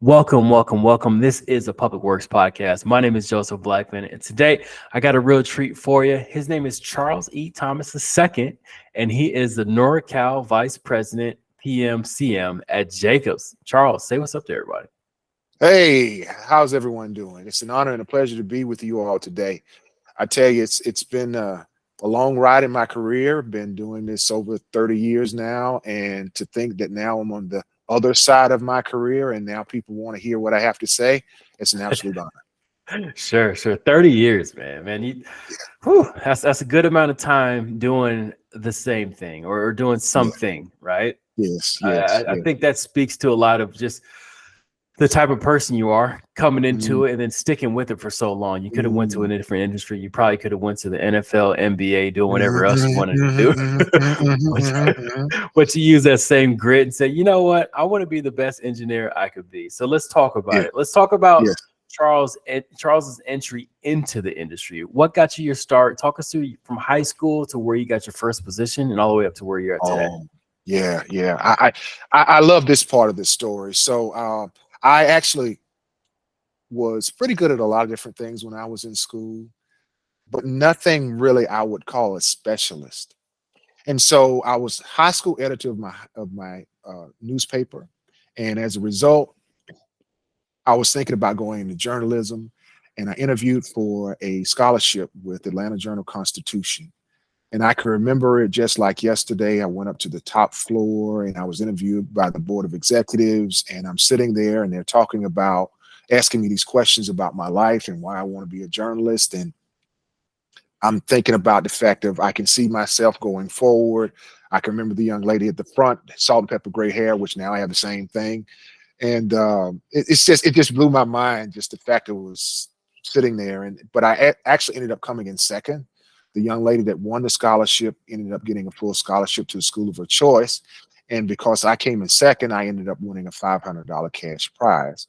Welcome, welcome, welcome. This is a Public Works podcast. My name is Joseph Blackman, and today I got a real treat for you. His name is Charles E. Thomas II, and he is the NorCal Vice President PM CM at Jacobs. Charles, say what's up to everybody. Hey, how's everyone doing? It's an honor and a pleasure to be with you all today. I tell you, it's been a long ride in my career. Been doing this over 30 years now, and to think that now I'm on the other side of my career, and now people want to hear what I have to say, it's an absolute honor. Sure. 30 years, man. That's a good amount of time doing the same thing or doing Yeah, something, right? yes, I, yes, I I think that speaks to a lot of just the type of person you are coming mm, into it and then sticking with it for so long. You could have went to a mm, different industry. You probably could have went to the NFL, NBA, doing mhm, whatever else you mhm, wanted to mhm, do. mhm, mhm, but, mhm, mhm. but you use that same grit and say, you know what? I want to be the best engineer I could be. So let's talk about Yeah, it. Let's talk about yes. Charles's entry into the industry. What got you your start? Talk us through from high school to where you got your first position and all the way up to where you're at today. Oh, yeah. I love this part of the story. So, I actually was pretty good at a lot of different things when I was in school, but nothing really I would call a specialist. And so I was high school editor of my newspaper, and as a result, I was thinking about going into journalism, and I interviewed for a scholarship with Atlanta Journal Constitution. And I can remember it just like yesterday. I went up to the top floor and I was interviewed by the board of executives, and I'm sitting there and they're talking about asking me these questions about my life and why I want to be a journalist. And I'm thinking about the fact of I can see myself going forward. I can remember the young lady at the front, salt and pepper gray hair, which now I have the same thing. And it just blew my mind, just the fact it was sitting there. And but actually ended up coming in second. The young lady that won the scholarship ended up getting a full scholarship to the school of her choice. And because I came in second, I ended up winning a $500 cash prize.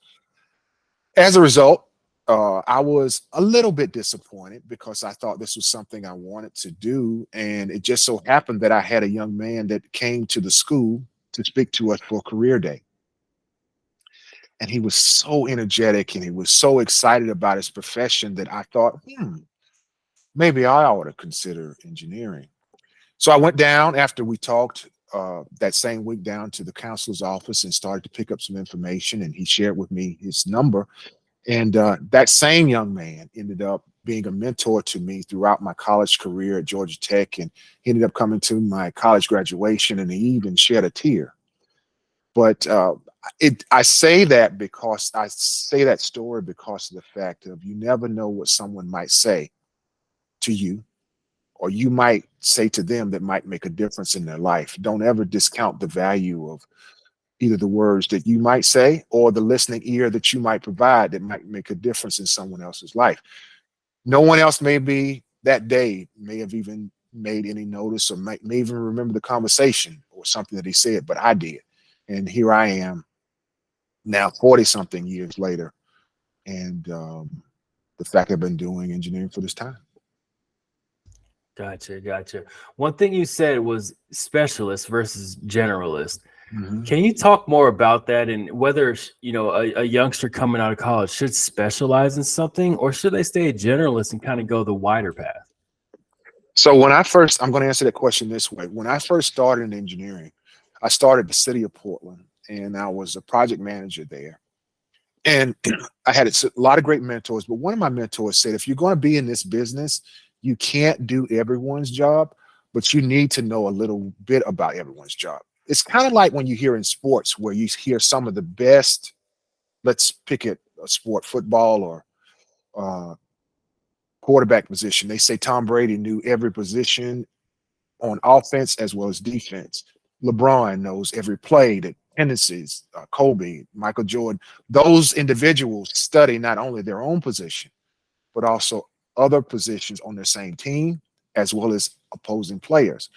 As a result, I was a little bit disappointed because I thought this was something I wanted to do. And it just so happened that I had a young man that came to the school to speak to us for career day. And he was so energetic and he was so excited about his profession that I thought, maybe I ought to consider engineering. So I went down after we talked that same week down to the counselor's office and started to pick up some information. And he shared with me his number. And that same young man ended up being a mentor to me throughout my college career at Georgia Tech. And he ended up coming to my college graduation and he even shed a tear. But I say that because I say that story because of the fact of you never know what someone might say to you, or you might say to them that might make a difference in their life. Don't ever discount the value of either the words that you might say or the listening ear that you might provide that might make a difference in someone else's life. No one else may have even made any notice or may even remember the conversation or something that he said, but I did. And here I am now 40 something years later. And the fact I've been doing engineering for this time. Gotcha. One thing you said was specialist versus generalist. Mhm. Can you talk more about that and whether a youngster coming out of college should specialize in something or should they stay a generalist and kind of go the wider path? So I'm going to answer that question this way. When I first started in engineering, I started at the city of Portland and I was a project manager there. And I had a lot of great mentors, but one of my mentors said, if you're going to be in this business, you can't do everyone's job, but you need to know a little bit about everyone's job. It's kind of like when you hear in sports where you hear some of the best, let's pick it a sport, football or uh, quarterback position. They say Tom Brady knew every position on offense as well as defense. LeBron knows every play, the tendencies, Kobe, Michael Jordan. Those individuals study not only their own position, but also other positions on their same team, as well as opposing players.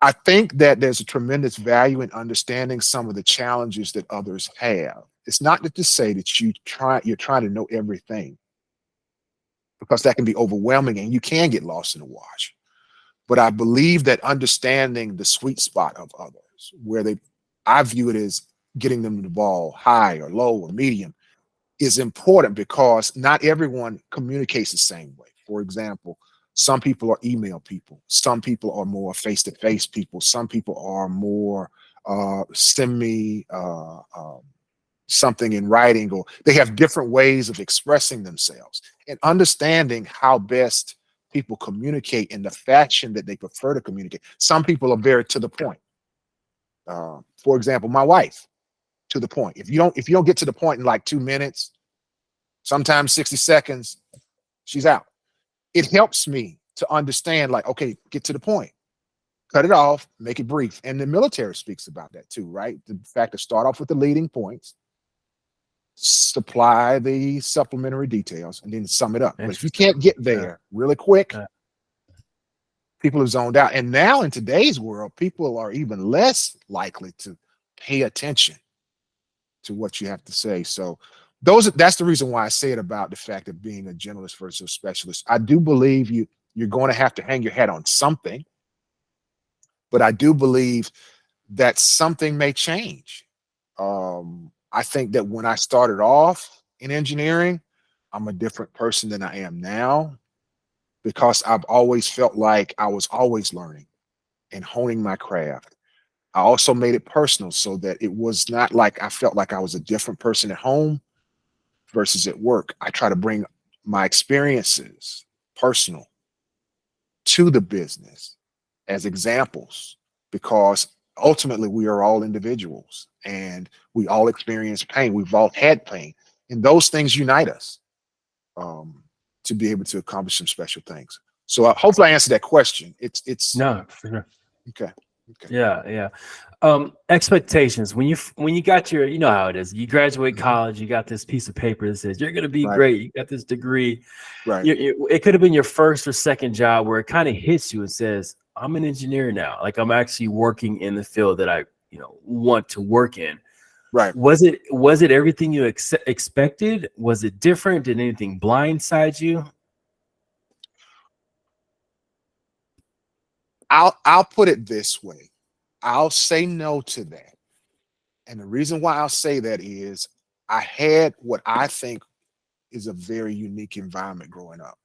I think that there's a tremendous value in understanding some of the challenges that others have. It's not to say that you're trying to know everything, because that can be overwhelming and you can get lost in the wash. But I believe that understanding the sweet spot of others, I view it as getting them the ball high or low or medium is important because not everyone communicates the same way. For example, some people are email people, some people are more face-to-face people, some people are more send me something in writing, or they have different ways of expressing themselves. And understanding how best people communicate in the fashion that they prefer to communicate. Some people are very to the point. For example, my wife, to the point. If you don't get to the point in like 2 minutes, sometimes 60 seconds, she's out. It helps me to understand, like, okay, get to the point, cut it off, make it brief. And the military speaks about that too, right? The fact to start off with the leading points, supply the supplementary details, and then sum it up. But if you Interesting. can't get Yeah. there really quick, Yeah. people are zoned out. And now in today's world, people are even less likely to pay attention to what you have to say. So that's the reason why I say it about the fact of being a generalist versus a specialist. I do believe you're going to have to hang your hat on something, but I do believe that something may change. I think that when I started off in engineering, I'm a different person than I am now because I've always felt like I was always learning and honing my craft. I also made it personal so that it was not like I felt like I was a different person at home versus at work. I try to bring my experiences, personal, to the business as examples because ultimately we are all individuals and we all experience pain. We've all had pain, and those things unite us um, to be able to accomplish some special things. So hopefully I answered that question. It's No, for sure. okay. Okay. Yeah, yeah. Expectations when you got your, you know how it is. You graduate Mhm. college, you got this piece of paper that says you're gonna be Right. great. You got this degree. Right. It could have been your first or second job where it kind of hits you and says, "I'm an engineer now. Like I'm actually working in the field that I, want to work in." Right. Was it everything you expected? Was it different? Did anything blindside you? I'll put it this way. I'll say no to that. And the reason why I'll say that is I had what I think is a very unique environment growing up.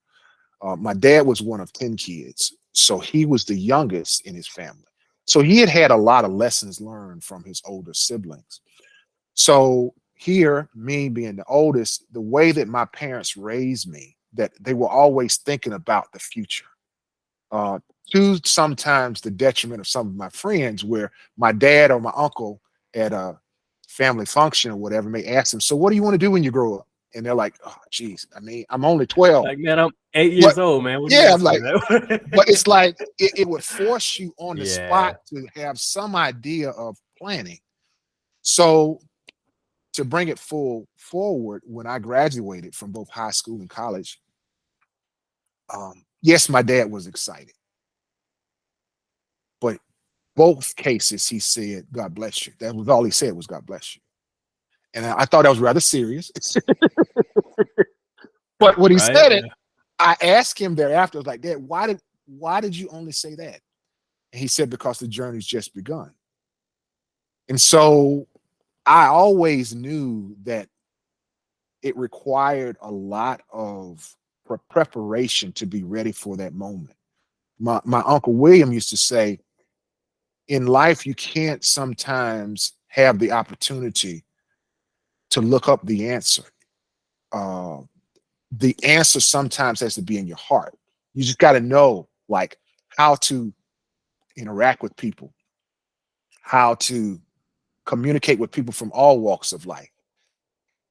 My dad was one of 10 kids, so he was the youngest in his family. So he had had a lot of lessons learned from his older siblings. So here, me being the oldest, the way that my parents raised me, that they were always thinking about the future. Uh, to sometimes the detriment of some of my friends, where my dad or my uncle at a family function or whatever may ask them, "So what do you want to do when you grow up?" And they're like, "Oh, geez, I mean, I'm only 12." Like, man, I'm 8 But years old, man. What are you yeah, I'm asking me like, that? but it's like it would force you on the spot Yeah. to have some idea of planning. So to bring it full forward, when I graduated from both high school and college, yes, my dad was excited, but both cases he said, "God bless you." That was all he said was "God bless you," and I thought that was rather serious. But when he Right. said it, Yeah. I asked him thereafter, I was like, "Dad, why did you only say that?" And he said, "Because the journey's just begun." And so I always knew that it required a lot of preparation to be ready for that moment. My uncle William used to say, in life, you can't sometimes have the opportunity to look up the answer. Uh, the answer sometimes has to be in your heart. You just got to know, like, how to interact with people, how to communicate with people from all walks of life,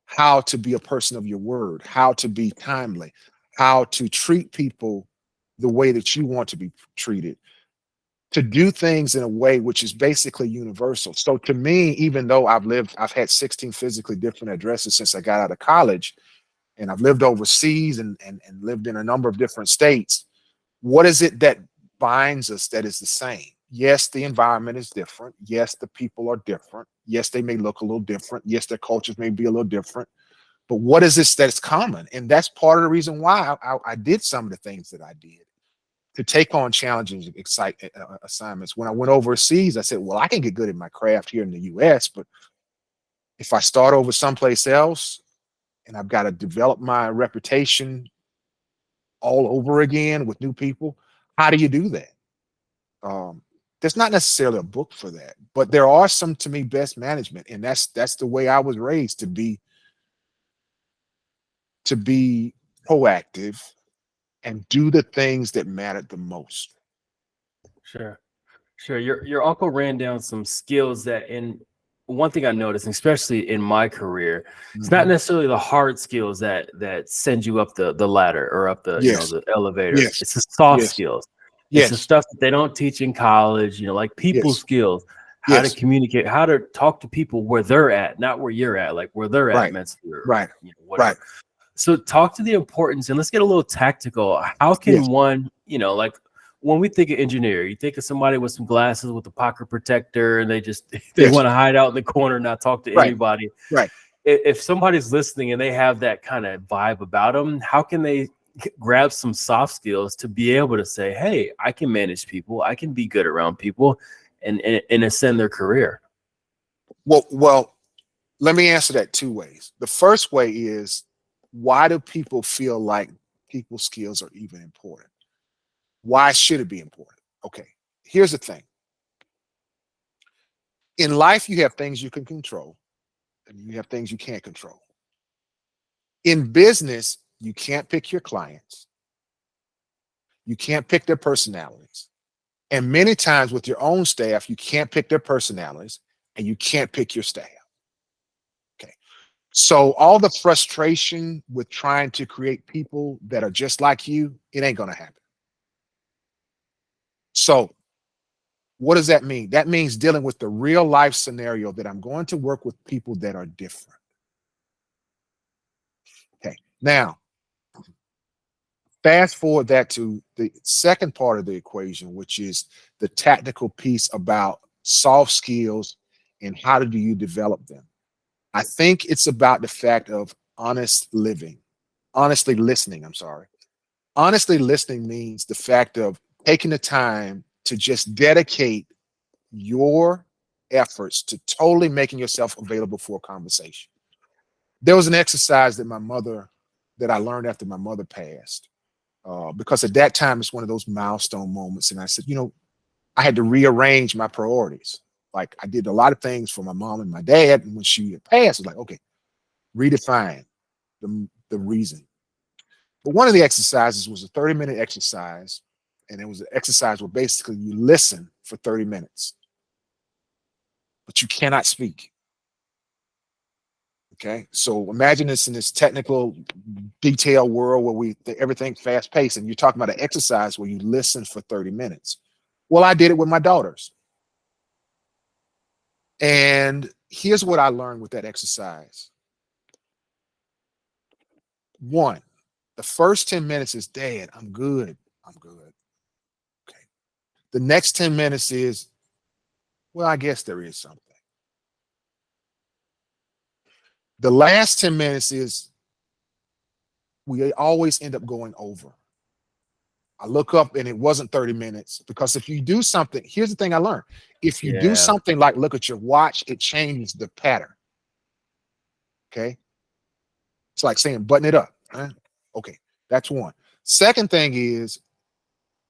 how to be a person of your word, how to be timely, how to treat people the way that you want to be treated, to do things in a way which is basically universal. So to me, even though I've had 16 physically different addresses since I got out of college, and I've lived overseas and lived in a number of different states, what is it that binds us that is the same? Yes, the environment is different. Yes, the people are different. Yes, they may look a little different. Yes, their cultures may be a little different. But what is this that's common? And that's part of the reason why I did some of the things that I did to take on challenging assignments. When I went overseas, I said, well, I can get good at my craft here in the US, but If I start over someplace else and I've got to develop my reputation all over again with new people, how do you do that? Um, there's not necessarily a book for that, but there are some, to me, best management, and that's the way I was raised, to be proactive and do the things that mattered the most. Sure. Sure. Your uncle ran down some skills that, in one thing I noticed, especially in my career, it's not Mhm. necessarily the hard skills that send you up the ladder or up the, Yes, the elevator. yes, It's the soft yes, skills. It's the yes, stuff that they don't teach in college, like people yes, skills, how to yes. communicate, how to talk to people where they're at, not where you're at, like where they're at Right, mentally, or right, right. whatever. So talk to the importance, and let's get a little tactical. How Yes, can one, like when we think of engineer, you think of somebody with some glasses with a pocket protector, and they just they yes, want to hide out in the corner, not talk to right, anybody. right. If somebody's listening and they have that kind of vibe about them, how can they grab some soft skills to be able to say, "Hey, I can manage people. I can be good around people," and ascend their career? Well, let me answer that two ways. The first way is, why do people feel like people skills are even important? Why should it be important? Okay, here's the thing. In life, you have things you can control and you have things you can't control. In business, you can't pick your clients, you can't pick their personalities. And many times with your own staff, you can't pick their personalities and you can't pick your staff. Okay. So all the frustration with trying to create people that are just like you, it ain't going to happen. So what does that mean? That means dealing with the real life scenario that I'm going to work with people that are different. Okay. Now, fast forward that to the second part of the equation, which is the tactical piece about soft skills and how do you develop them. I think it's about the fact of honestly listening. I'm sorry. Honestly listening means the fact of taking the time to just dedicate your efforts to totally making yourself available for a conversation. There was an exercise that I learned after my mother passed, because at that time it's one of those milestone moments. And I said, I had to rearrange my priorities. Like I did a lot of things for my mom and my dad. And when she had passed, it was like, okay, redefine the reason. But one of the exercises was a 30-minute exercise. And it was an exercise where basically you listen for 30 minutes, but you cannot speak. Okay. So imagine this in this technical, detailed world where everything fast paced, and you're talking about an exercise where you listen for 30 minutes. Well, I did it with my daughters. And here's what I learned with that exercise. One, the first 10 minutes is, Dad, I'm good. I'm good. Okay. The next 10 minutes is, well, I guess there is something. The last 10 minutes is, we always end up going over. I look up and it wasn't 30 minutes, because if you do something, here's the thing I learned. If you do Yeah. something like look at your watch, it changes the pattern. Okay. It's like saying button it up. Huh? Okay. That's one. Second thing is,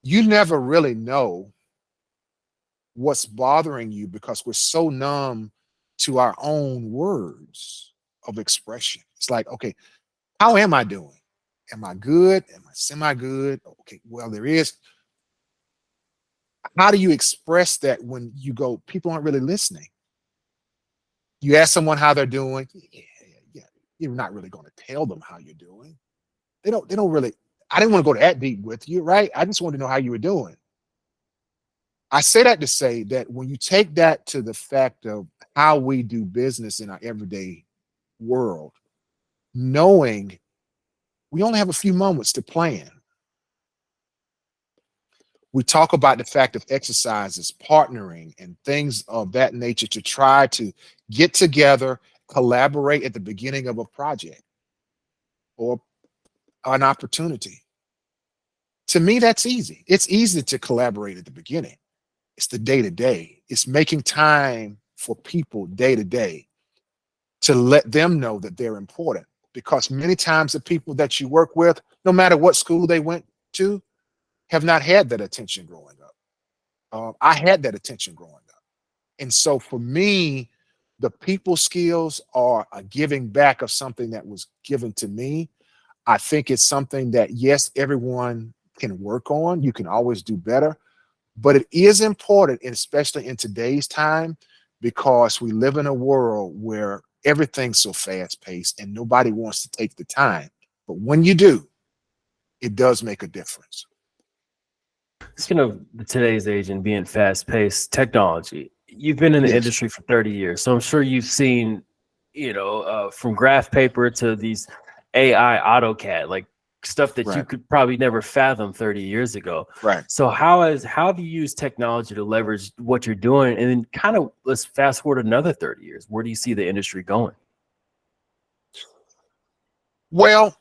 you never really know what's bothering you because we're so numb to our own words of expression. It's like, okay, how am I doing? Am I good? Am I semi good? Okay. Well, there is. How do you express that when you go, people aren't really listening? You ask someone how they're doing. Yeah, yeah. You're not really going to tell them how you're doing. They don't really. I didn't want to go that deep with you, right? I just wanted to know how you were doing. I say that to say that when you take that to the fact of how we do business in our everyday world, knowing we only have a few moments to plan. We talk about the fact of exercises, partnering, and things of that nature to try to get together, collaborate at the beginning of a project or an opportunity. To me, that's easy. It's easy to collaborate at the beginning. It's the day to day. It's making time for people day to day. to let them know that they're important. Because many times the people that you work with, no matter what school they went to, have not had that attention growing up. I had that attention growing up. And so for me, the people skills are a giving back of something that was given to me. I think it's something that, yes, everyone can work on. You can always do better. But it is important, and especially in today's time, because we live in a world where everything's so fast paced and nobody wants to take the time. But when you do, it does make a difference. Speaking of today's age and being fast paced technology, you've been in the Yes, industry for 30 years. So I'm sure you've seen, from graph paper to these AI AutoCAD, like stuff that you right, could probably never fathom 30 years ago. right. So how have you used technology to leverage what you're doing? And then kind of let's fast forward another 30 years. Where do you see the industry going? Well,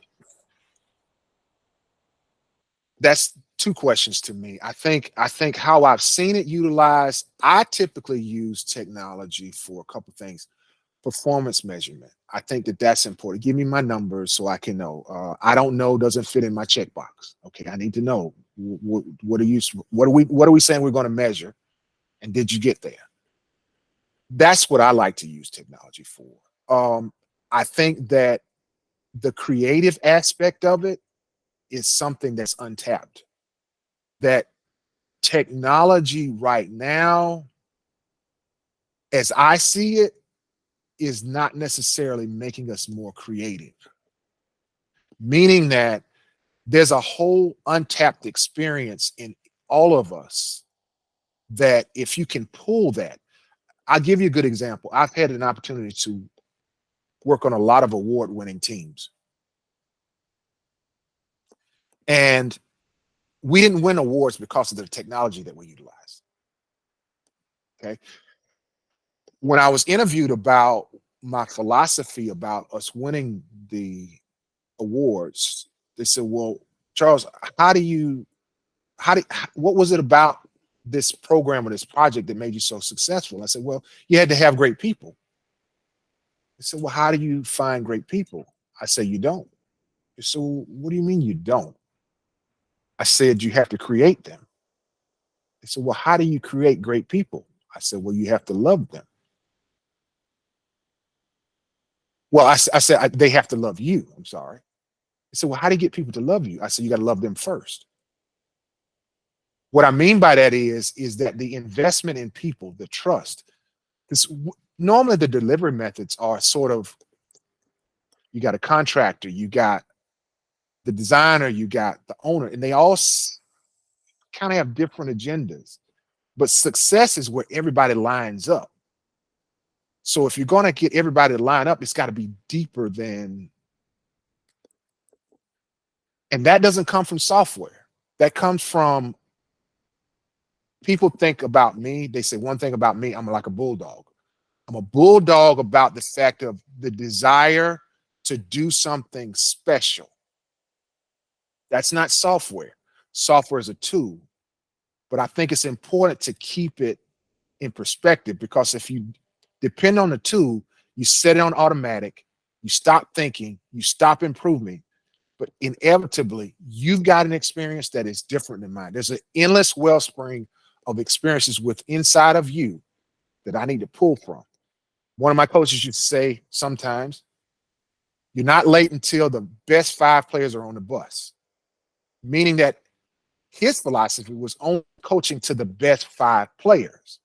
that's two questions to me. I think how I've seen it utilized, I typically use technology for a couple things. Performance measurement. I think that that's important. Give me my numbers so I can know. I don't know doesn't fit in my checkbox. Okay, I need to know what are we saying we're going to measure, and did you get there? That's what I like to use technology for. I think that the creative aspect of it is something that's untapped. That technology right now, as I see it, is not necessarily making us more creative, meaning that there's a whole untapped experience in all of us that if you can pull that, I'll give you a good example. I've had an opportunity to work on a lot of award-winning teams, and we didn't win awards because of the technology that we utilized. Okay. When I was interviewed about my philosophy about us winning the awards, they said, well, Charles, what was it about this program or this project that made you so successful? I said, well, you had to have great people. They said, well, how do you find great people? I said, you don't. They said, well, what do you mean you don't? I said, you have to create them. They said, well, how do you create great people? I said, well, you have to love them. Well, I said, they have to love you. I'm sorry. They said, well, how do you get people to love you? I said, you got to love them first. What I mean by that is that the investment in people, the trust, because normally the delivery methods are sort of, you got a contractor, you got the designer, you got the owner, and they all kind of have different agendas. But success is where everybody lines up. So if you're going to get everybody to line up, it's got to be deeper than, and that doesn't come from software. That comes from people think about me. They say one thing about me, I'm like a bulldog. I'm a bulldog about the fact of the desire to do something special. That's not software. Software is a tool. But I think it's important to keep it in perspective, because if you depend on the tool, you set it on automatic, you stop thinking, you stop improving, but inevitably you've got an experience that is different than mine. There's an endless wellspring of experiences with inside of you that I need to pull from. One of my coaches used to say sometimes, you're not late until the best 5 players are on the bus, meaning that his philosophy was only coaching to the best 5 players.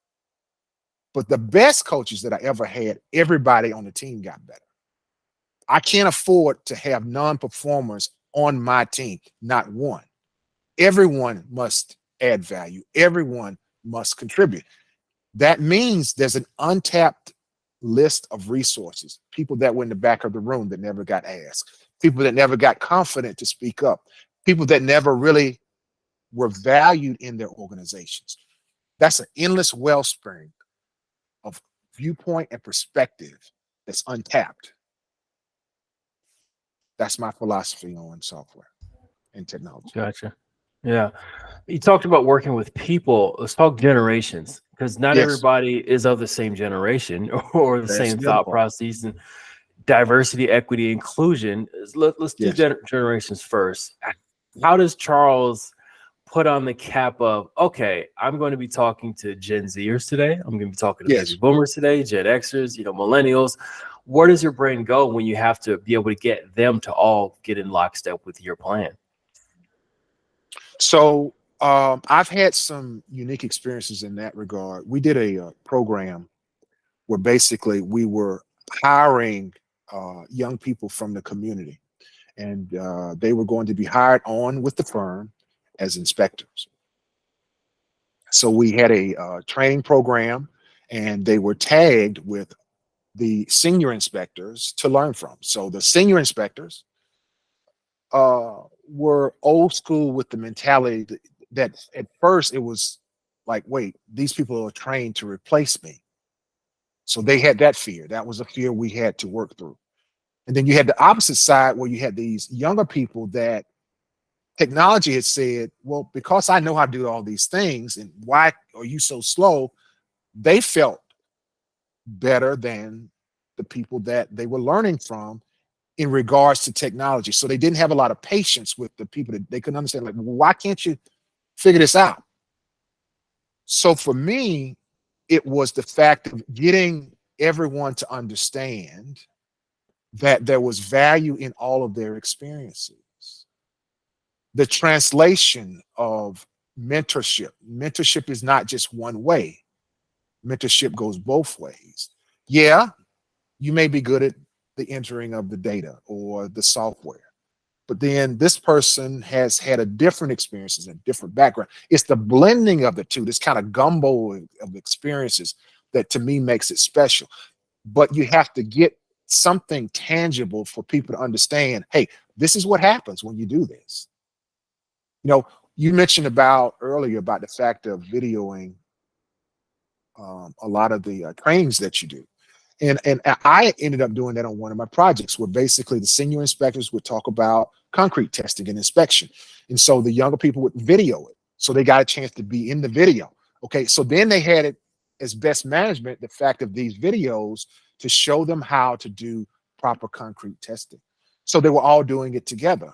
But the best coaches that I ever had, everybody on the team got better. I can't afford to have non-performers on my team, not one. Everyone must add value. Everyone must contribute. That means there's an untapped list of resources, people that were in the back of the room that never got asked, people that never got confident to speak up, people that never really were valued in their organizations. That's an endless wellspring of viewpoint and perspective that's untapped. That's my philosophy on software and technology. Gotcha. Yeah. You talked about working with people. Let's talk generations, because not Yes, everybody is of the same generation or the that's same the other thought part. process. And diversity, equity, inclusion. Let's do Yes. generations first. How does Charles put on the cap of, okay, I'm going to be talking to Gen Zers today. I'm going to be talking to baby Yes. boomers today, Gen Xers, millennials. Where does your brain go when you have to be able to get them to all get in lockstep with your plan? So I've had some unique experiences in that regard. We did a program where basically we were hiring young people from the community, and they were going to be hired on with the firm as inspectors. So we had a training program, and they were tagged with the senior inspectors to learn from. So the senior inspectors were old school with the mentality that at first it was like, wait, these people are trained to replace me. So they had that fear. That was a fear we had to work through. And then you had the opposite side where you had these younger people that technology had said, well, because I know how to do all these things, and why are you so slow? They felt better than the people that they were learning from in regards to technology. So they didn't have a lot of patience with the people that they couldn't understand, like, well, why can't you figure this out? So for me, it was the fact of getting everyone to understand that there was value in all of their experiences. The translation of mentorship. Mentorship is not just one way. Mentorship goes both ways. Yeah, you may be good at the entering of the data or the software, but then this person has had a different experiences and different background. It's the blending of the two, this kind of gumbo of experiences that to me makes it special. But you have to get something tangible for people to understand, hey, this is what happens when you do this. You know, you mentioned about earlier about the fact of videoing a lot of the trainings that you do. And I ended up doing that on one of my projects where basically the senior inspectors would talk about concrete testing and inspection. And so the younger people would video it. So they got a chance to be in the video. Okay. So then they had it as best management, the fact of these videos to show them how to do proper concrete testing. So they were all doing it together.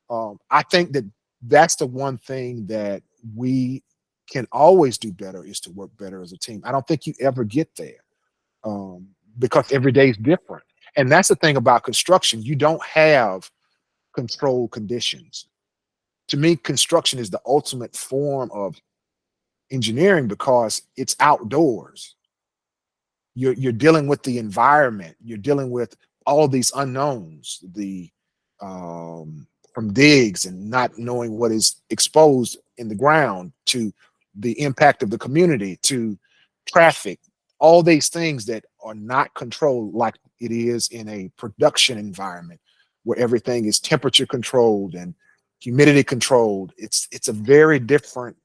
I think that that's the one thing that we can always do better is to work better as a team. I don't think you ever get there. Because every day is different. And that's the thing about construction. You don't have controlled conditions. To me, construction is the ultimate form of engineering because it's outdoors. You're dealing with the environment. You're dealing with all these unknowns, the from digs and not knowing what is exposed in the ground to the impact of the community to traffic, all these things that are not controlled like it is in a production environment where everything is temperature controlled and humidity controlled. It's a very different,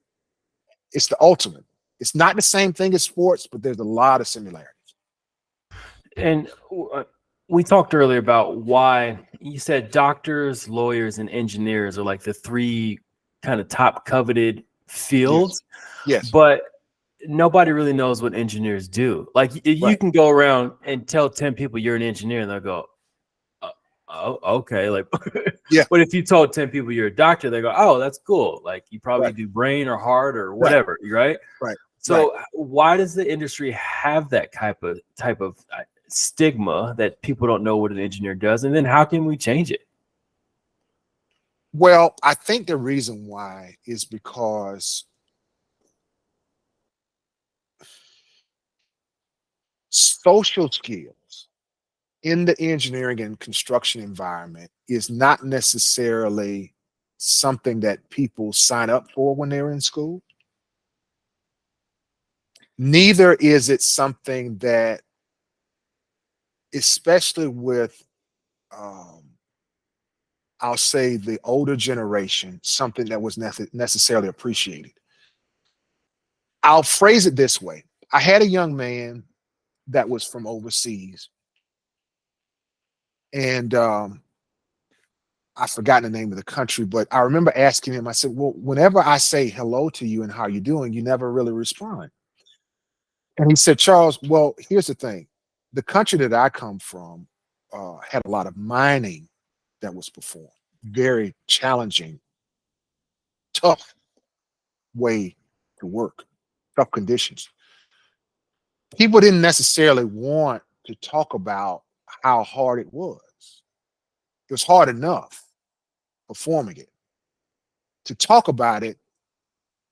it's the ultimate. It's not the same thing as sports, but there's a lot of similarities. And we talked earlier about why you said doctors, lawyers, and engineers are like the three kind of top coveted Yes. fields, Yes. but nobody really knows what engineers do. Like you Right. can go around and tell 10 people you're an engineer and they'll go, oh, okay. Like, Yeah. but if you told 10 people you're a doctor, they go, oh, that's cool. Like you probably Right. do brain or heart or Right. whatever, right? Right. Right. So why does the industry have that type of stigma that people don't know what an engineer does? And then how can we change it? Well, I think the reason why is because social skills in the engineering and construction environment is not necessarily something that people sign up for when they're in school. Neither is it something that, especially with, um, I'll say, the older generation, something that was necessarily appreciated. I'll phrase it this way. I had a young man that was from overseas, and I've forgotten the name of the country, but I remember asking him, I said, well, whenever I say hello to you and how you doing, you never really respond. And he said, Charles, well, here's the thing. The country that I come from, had a lot of mining that was performed. Very challenging, tough way to work, tough conditions. People didn't necessarily want to talk about how hard it was. It was hard enough performing it. To talk about it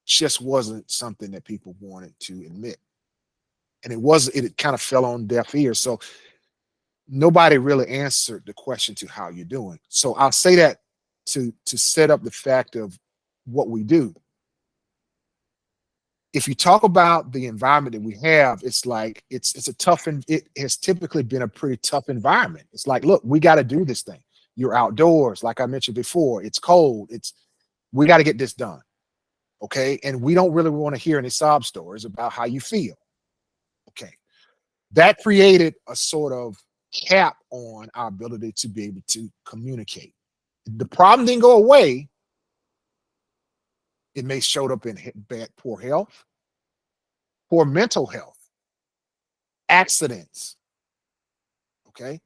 just wasn't something that people wanted to admit. And it kind of fell on deaf ears. So nobody really answered the question to how you're doing. So I'll say that to set up the fact of what we do. If you talk about the environment that we have, it's like it's a tough, and it has typically been a pretty tough environment. It's like, look, we got to do this thing. You're outdoors, like I mentioned before. It's cold. We got to get this done. Okay. And we don't really want to hear any sob stories about how you feel. Okay. That created a sort of cap on our ability to be able to communicate. The problem didn't go away. It may showed up in poor health, poor mental health, accidents. Okay.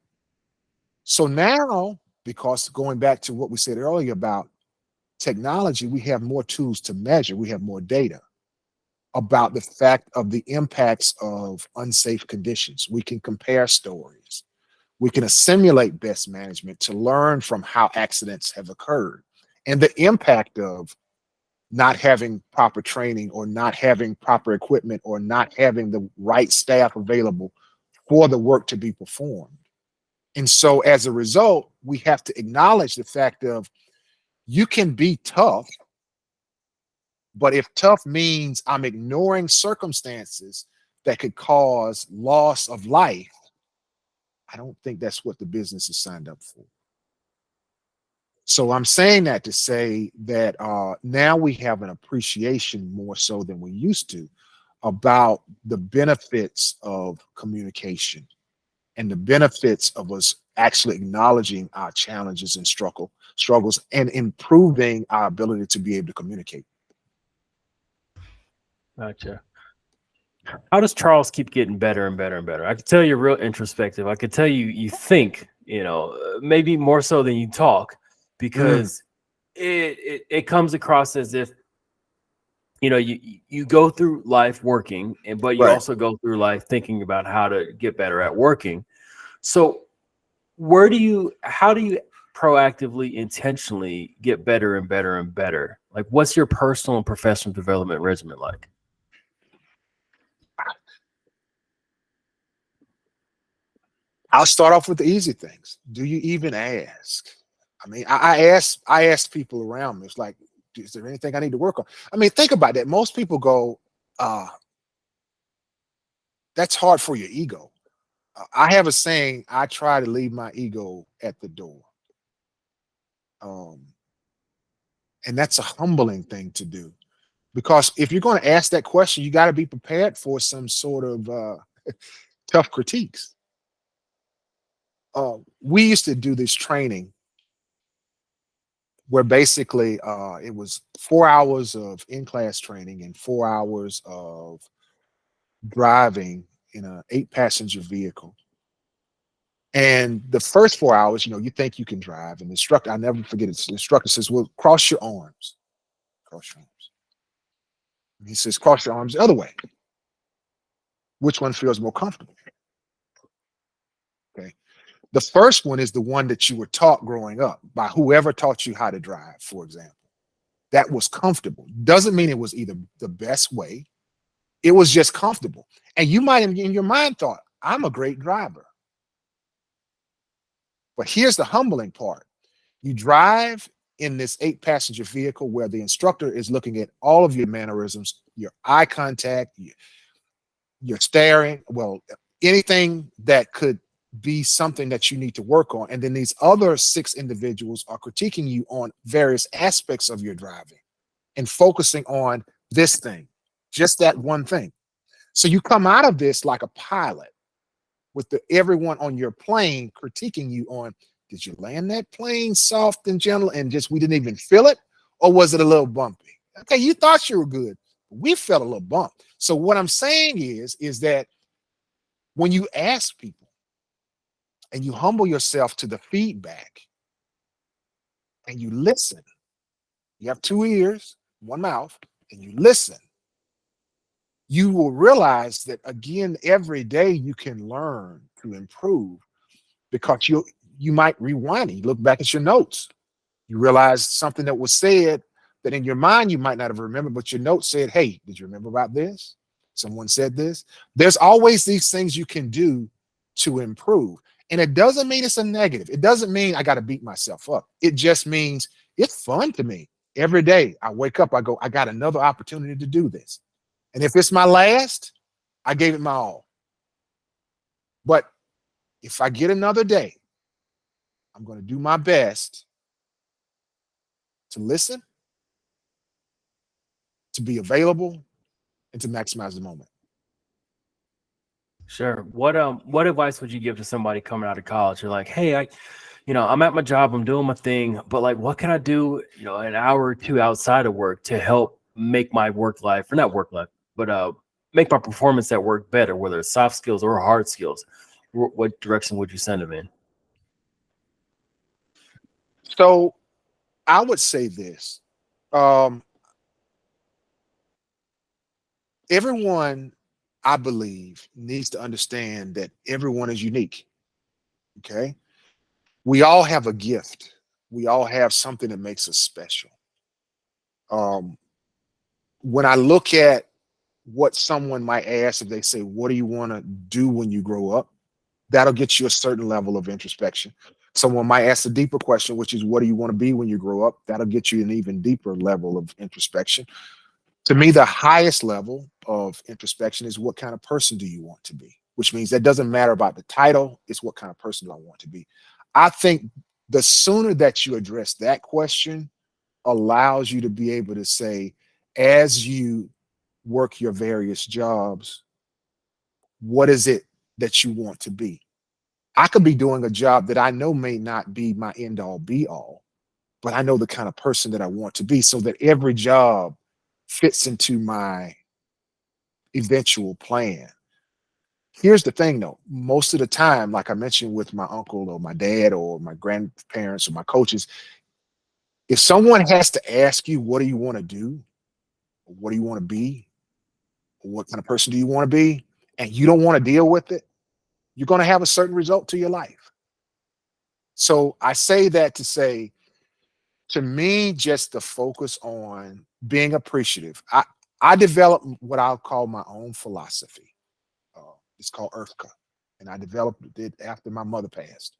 So now, because going back to what we said earlier about technology, we have more tools to measure. We have more data about the fact of the impacts of unsafe conditions. We can compare stories. We can assimilate best management to learn from how accidents have occurred and the impact of not having proper training or not having proper equipment or not having the right staff available for the work to be performed. And so as a result, we have to acknowledge the fact of you can be tough, but if tough means I'm ignoring circumstances that could cause loss of life, I don't think that's what the business is signed up for. So I'm saying that to say that now we have an appreciation more so than we used to about the benefits of communication and the benefits of us actually acknowledging our challenges and struggles and improving our ability to be able to communicate. Gotcha. How does Charles keep getting better and better and better? I could tell you're real introspective. I could tell you think, maybe more so than you talk, because it comes across as if you go through life working, but you Right. also go through life thinking about how to get better at working. So how do you proactively, intentionally get better and better and better? Like, what's your personal and professional development regimen like? I'll start off with the easy things. Do you even ask? I mean, I ask people around me. It's like, is there anything I need to work on? I mean, think about that. Most people go, that's hard for your ego. I have a saying, I try to leave my ego at the door. And that's a humbling thing to do. Because if you're going to ask that question, you got to be prepared for some sort of tough critiques. We used to do this training where basically it was 4 hours of in-class training and 4 hours of driving in an 8-passenger vehicle. And the first 4 hours, you think you can drive, and the instructor, I'll never forget it, the instructor says, well, cross your arms. Cross your arms. And he says, cross your arms the other way. Which one feels more comfortable? Okay. The first one is the one that you were taught growing up by whoever taught you how to drive, for example. That was comfortable. Doesn't mean it was either the best way. It was just comfortable. And you might have in your mind thought, I'm a great driver. But here's the humbling part. You drive in this 8-passenger vehicle where the instructor is looking at all of your mannerisms, your eye contact, your staring, well, anything that could be something that you need to work on. And then these other 6 individuals are critiquing you on various aspects of your driving and focusing on this thing, just that one thing. So you come out of this like a pilot with everyone on your plane critiquing you on, did you land that plane soft and gentle and just we didn't even feel it? Or was it a little bumpy? Okay, you thought you were good. We felt a little bump. So what I'm saying is that when you ask people, and you humble yourself to the feedback and you listen. You have two ears, one mouth, and you listen. You will realize that again, every day you can learn to improve because you might rewind it. You look back at your notes. You realize something that was said that in your mind you might not have remembered, but your notes said, hey, did you remember about this? Someone said this. There's always these things you can do to improve. And it doesn't mean it's a negative. It doesn't mean I got to beat myself up. It just means it's fun to me. Every day I wake up, I go, I got another opportunity to do this. And if it's my last, I gave it my all. But if I get another day, I'm going to do my best to listen, to be available, and to maximize the moment. Sure. What advice would you give to somebody coming out of college? You're like, hey, I'm at my job, I'm doing my thing, but like, what can I do, an hour or two outside of work to help make my work life, or not work life, but make my performance at work better, whether it's soft skills or hard skills? What direction would you send them in? So I would say this. Um, Everyone, I believe, needs to understand that everyone is unique. Okay. We all have a gift. We all have something that makes us special. Um, when I look at what someone might ask, if they say, what do you want to do when you grow up? That'll get you a certain level of introspection. Someone might ask a deeper question, which is, what do you want to be when you grow up? That'll get you an even deeper level of introspection. To me, the highest level of introspection is, what kind of person do you want to be? Which means that doesn't matter about the title, it's what kind of person do I want to be? I think the sooner that you address that question allows you to be able to say, as you work your various jobs, what is it that you want to be? I could be doing a job that I know may not be my end all be all, but I know the kind of person that I want to be, so that every job fits into my eventual plan. Here's the thing though, most of the time, like I mentioned with my uncle or my dad or my grandparents or my coaches, if someone has to ask you, what do you want to do? Or what do you want to be? Or what kind of person do you want to be? And you don't want to deal with it, you're going to have a certain result to your life. So I say that to say, to me, just the focus on being appreciative. I developed what I'll call my own philosophy. It's called EarthCA, and I developed it after my mother passed.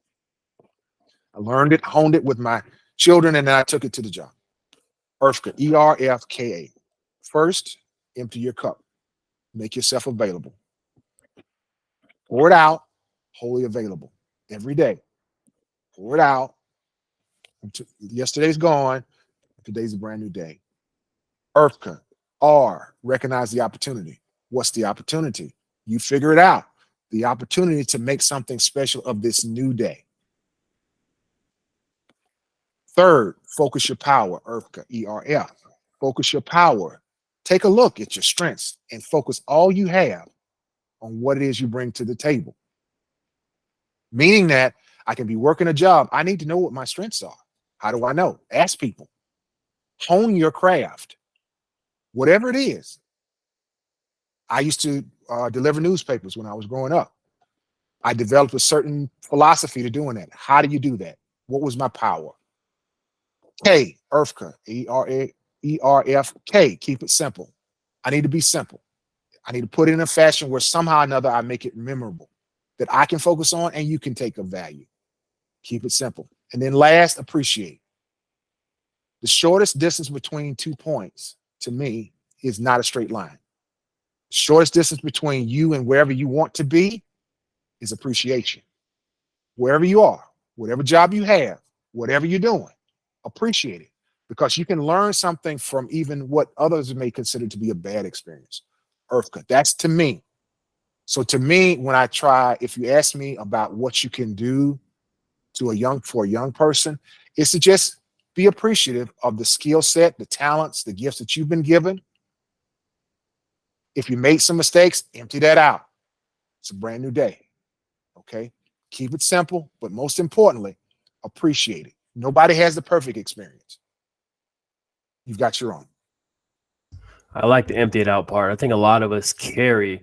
I learned it, honed it with my children, and then I took it to the job. EarthCA, ERFKA. First, empty your cup. Make yourself available. Pour it out, wholly available. Every day. Pour it out. Yesterday's gone. Today's a brand new day. EarthCA. R, recognize the opportunity. What's the opportunity? You figure it out. The opportunity to make something special of this new day. Third, focus your power. ERFCA, ERF. Focus your power. Take a look at your strengths and focus all you have on what it is you bring to the table. Meaning that I can be working a job. I need to know what my strengths are. How do I know? Ask people. Hone your craft. Whatever it is. I used to deliver newspapers when I was growing up. I developed a certain philosophy to doing that. How do you do that? What was my power? K, ERFK, ERFK. Keep it simple. I need to be simple. I need to put it in a fashion where somehow or another I make it memorable, that I can focus on and you can take a value. Keep it simple. And then last, appreciate. The shortest distance between 2 points, to me, is not a straight line. The shortest distance between you and wherever you want to be is appreciation. Wherever you are, whatever job you have, whatever you're doing, appreciate it, because you can learn something from even what others may consider to be a bad experience. EarthCA, that's to me. So to me, when I try, if you ask me about what you can do for a young person, is to just be appreciative of the skill set, the talents, the gifts that you've been given. If you made some mistakes, empty that out. It's a brand new day. Okay. Keep it simple, but most importantly, appreciate it. Nobody has the perfect experience. You've got your own. I like the empty it out part. I think a lot of us carry,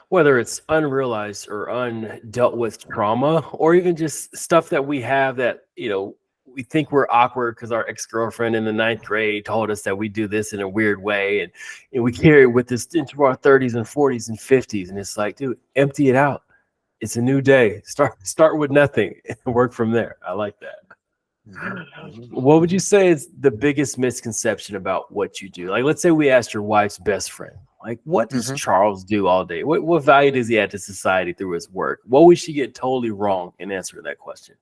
whether it's unrealized or undealt with trauma, or even just stuff that we have that, we think we're awkward because our ex-girlfriend in the ninth grade told us that we do this in a weird way. And we carry it with us into our 30s and 40s and 50s. And it's like, dude, empty it out. It's a new day. Start with nothing and work from there. I like that. What would you say is the biggest misconception about what you do? Like, let's say we asked your wife's best friend, like, what does Charles do all day? What value does he add to society through his work? What would she get totally wrong in answering that question?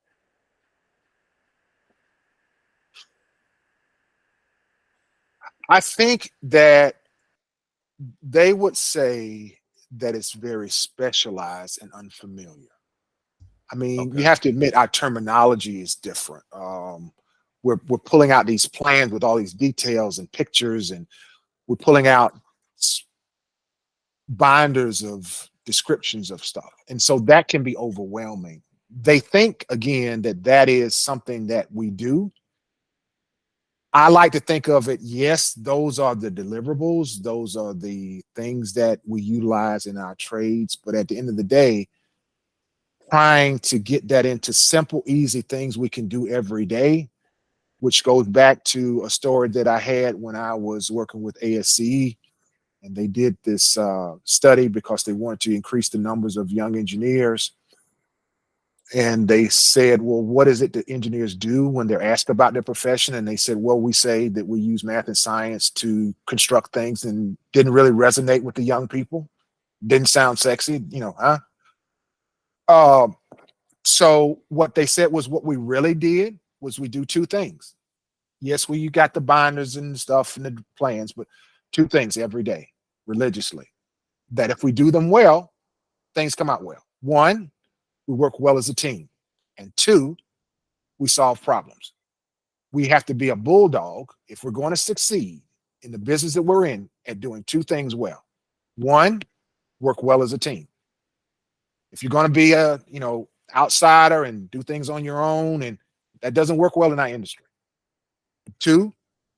I think that they would say that it's very specialized and unfamiliar. I mean, Okay. you have to admit our terminology is different. We're pulling out these plans with all these details and pictures, and we're pulling out binders of descriptions of stuff, and so that can be overwhelming. They think again that that is something that we do. I like to think of it, yes, those are the deliverables, those are the things that we utilize in our trades, but at the end of the day, trying to get that into simple, easy things we can do every day, which goes back to a story that I had when I was working with ASCE, and they did this study because they wanted to increase the numbers of young engineers. And they said, well, what is it that engineers do when they're asked about their profession? And they said, well, we say that we use math and science to construct things, and didn't really resonate with the young people. Didn't sound sexy, huh? So what they said was what we really did was we do two things. Yes, you got the binders and stuff and the plans, but two things every day, religiously, that if we do them well, things come out well. One, we work well as a team. And two, we solve problems. We have to be a bulldog if we're going to succeed in the business that we're in at doing two things well. One, work well as a team. If you're going to be a, outsider and do things on your own, and that doesn't work well in our industry. Two,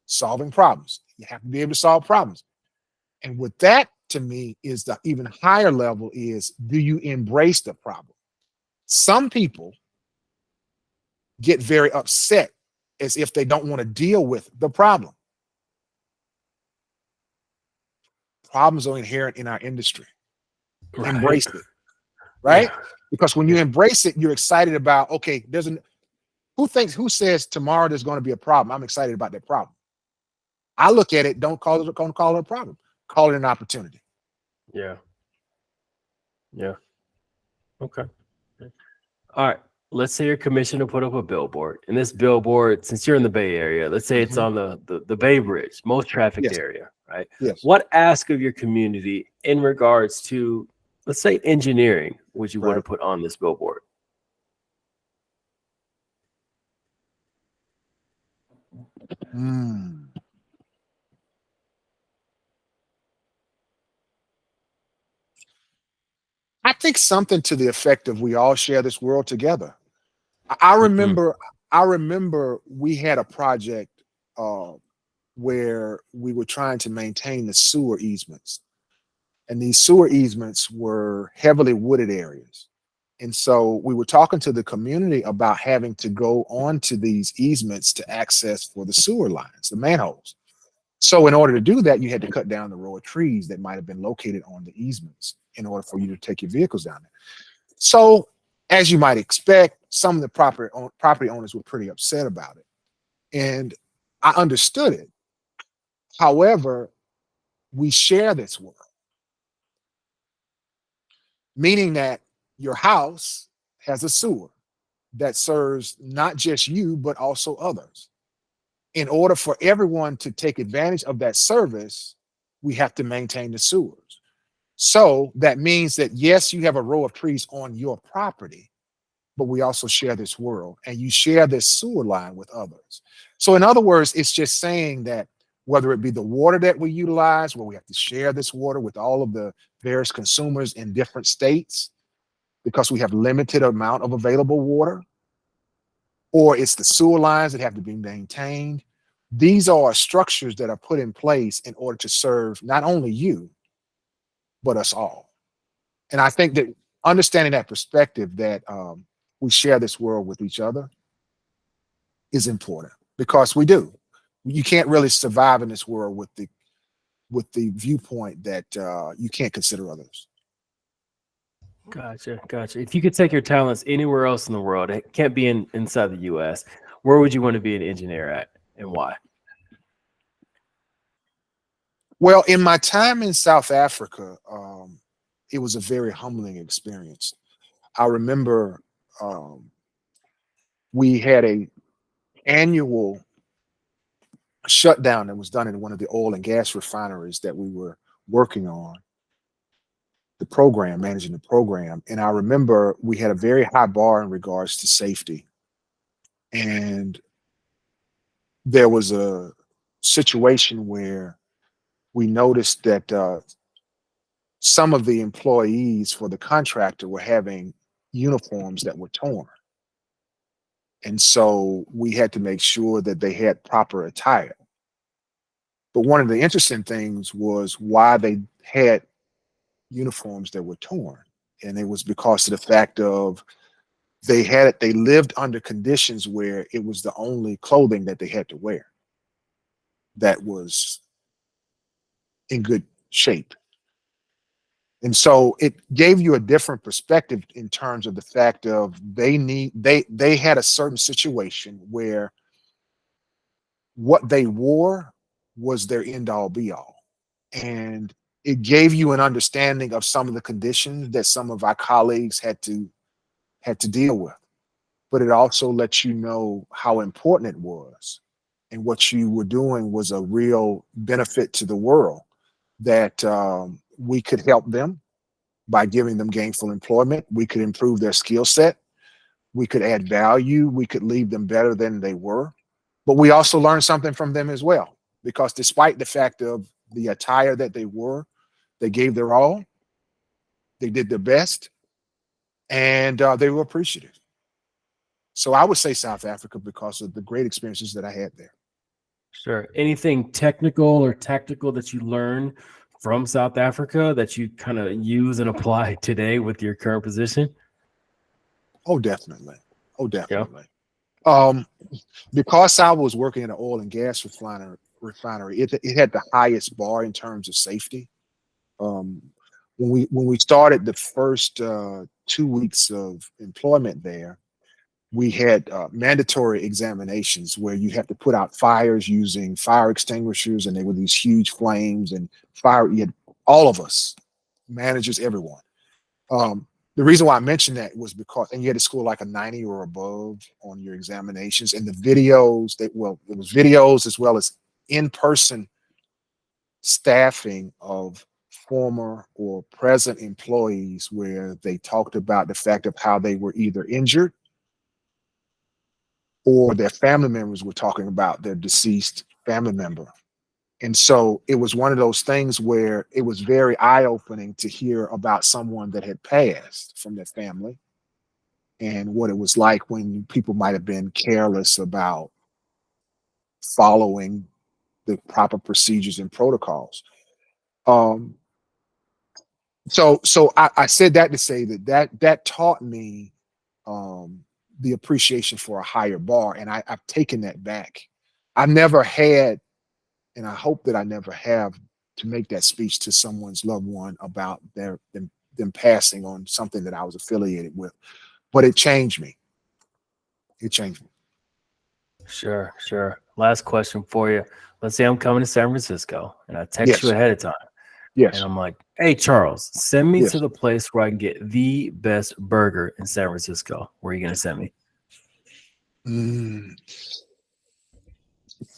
solving problems. You have to be able to solve problems. And with that, to me, is the even higher level is, do you embrace the problem? Some people get very upset as if they don't want to deal with the problem. Problems are inherent in our industry. Right. Embrace it, right? Yeah. Because when you embrace it, you're excited about, okay, who says tomorrow there's going to be a problem? I'm excited about that problem. I look at it, don't call it a problem. Call it an opportunity. Yeah. Yeah. Okay. All right. Let's say you're commissioned to put up a billboard. And this billboard, since you're in the Bay Area, let's say it's on the Bay Bridge, most trafficked Yes. area, right? Yes. What ask of your community in regards to, let's say, engineering would you want to put on this billboard? I think something to the effect of, we all share this world together. I remember we had a project where we were trying to maintain the sewer easements. And these sewer easements were heavily wooded areas. And so we were talking to the community about having to go onto these easements to access for the sewer lines, the manholes. So in order to do that, you had to cut down the row of trees that might have been located on the easements in order for you to take your vehicles down there. So as you might expect, some of the property owners were pretty upset about it. And I understood it. However, we share this world, meaning that your house has a sewer that serves not just you, but also others. In order for everyone to take advantage of that service, we have to maintain the sewers. So that means that, yes, you have a row of trees on your property, but we also share this world, and you share this sewer line with others. So in other words, it's just saying that whether it be the water that we utilize, where we have to share this water with all of the various consumers in different states, because we have limited amount of available water, or it's the sewer lines that have to be maintained. These are structures that are put in place in order to serve not only you, but us all. And I think that understanding that perspective that we share this world with each other is important, because we do. You can't really survive in this world with the viewpoint that you can't consider others. Gotcha, gotcha. If you could take your talents anywhere else in the world, it can't be inside the U.S., where would you want to be an engineer at, and why? Well, in my time in South Africa, it was a very humbling experience. I remember we had a annual shutdown that was done in one of the oil and gas refineries that we were working on the program, managing the program. And I remember we had a very high bar in regards to safety. And there was a situation where we noticed that some of the employees for the contractor were having uniforms that were torn. And so we had to make sure that they had proper attire. But one of the interesting things was why they had uniforms that were torn. And it was because of the fact of they lived under conditions where it was the only clothing that they had to wear that was in good shape. And so it gave you a different perspective in terms of the fact of they had a certain situation where what they wore was their end all be all. And it gave you an understanding of some of the conditions that some of our colleagues had to deal with. But it also lets you know how important it was, and what you were doing was a real benefit to the world, that we could help them by giving them gainful employment. We could improve their skill set. We could add value. We could leave them better than they were. But we also learned something from them as well, because despite the fact of the attire that they wore, they gave their all, they did their best, and they were appreciative. So I would say South Africa because of the great experiences that I had there. Sure. Anything technical or tactical that you learned from South Africa that you kind of use and apply today with your current position? Oh, definitely. Oh, Yeah. definitely. Because I was working in an oil and gas refinery, it had the highest bar in terms of safety. Um, when we started the first 2 weeks of employment there, we had mandatory examinations where you have to put out fires using fire extinguishers, and they were these huge flames and fire. You had all of us, managers, everyone. The reason why I mentioned that was because, and you had to score like a 90 or above on your examinations, and the videos it was videos as well as in-person staffing of former or present employees where they talked about the fact of how they were either injured or their family members were talking about their deceased family member. And so it was one of those things where it was very eye-opening to hear about someone that had passed from their family, and what it was like when people might have been careless about following the proper procedures and protocols. Um, so I said that to say that taught me the appreciation for a higher bar, and I've taken that back. I never had, and I hope that I never have, to make that speech to someone's loved one about them passing on something that I was affiliated with. But it changed me. It changed me. Sure, sure. Last question for you. Let's say I'm coming to San Francisco and I text you Yes, ahead of time, and yes, I'm like, hey, Charles, send me to yes. the place where I can get the best burger in San Francisco. Where are you going to send me? Mm.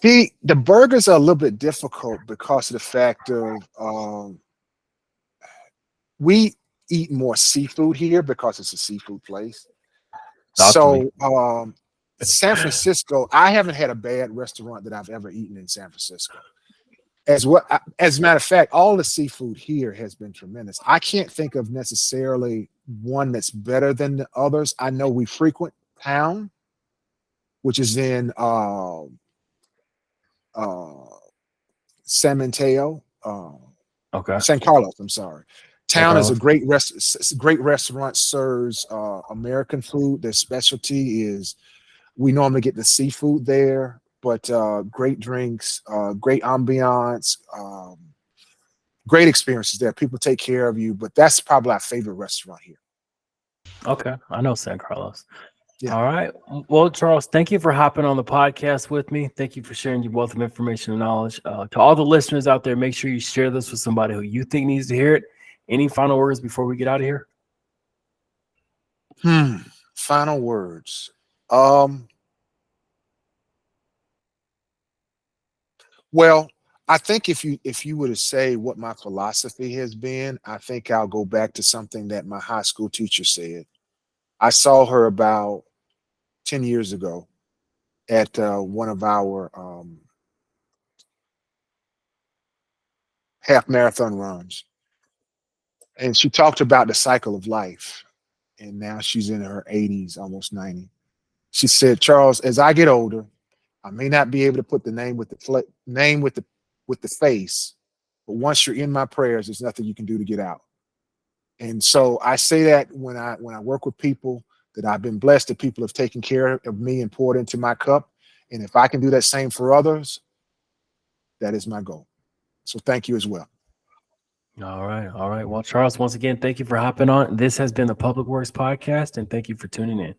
See, the burgers are a little bit difficult because of the fact of we eat more seafood here because it's a seafood place. Talk to me. So San Francisco, I haven't had a bad restaurant that I've ever eaten in San Francisco. As a matter of fact, all the seafood here has been tremendous. I can't think of necessarily one that's better than the others. I know we frequent Town, which is in San Mateo, Okay. San Carlos. I'm sorry. San Town is a Carlos. great restaurant. Serves American food. Their specialty is we normally get the seafood there, but great drinks, great ambiance, great experiences there. People take care of you, but that's probably our favorite restaurant here. Okay. I know San Carlos. Yeah. All right. Well, Charles, thank you for hopping on the podcast with me. Thank you for sharing your wealth of information and knowledge. To all the listeners out there, make sure you share this with somebody who you think needs to hear it. Any final words before we get out of here? Final words. Um, well, I think if you were to say what my philosophy has been, I think I'll go back to something that my high school teacher said. I saw her about 10 years ago at one of our half marathon runs. And she talked about the cycle of life. And now she's in her 80s, almost 90. She said, Charles, as I get older, I may not be able to put the name with the face, but once you're in my prayers, there's nothing you can do to get out. And so I say that when I work with people, that I've been blessed that people have taken care of me and poured into my cup. And if I can do that same for others, that is my goal. So thank you as well. All right. All right. Well, Charles, once again, thank you for hopping on. This has been the Public Works Podcast, and thank you for tuning in.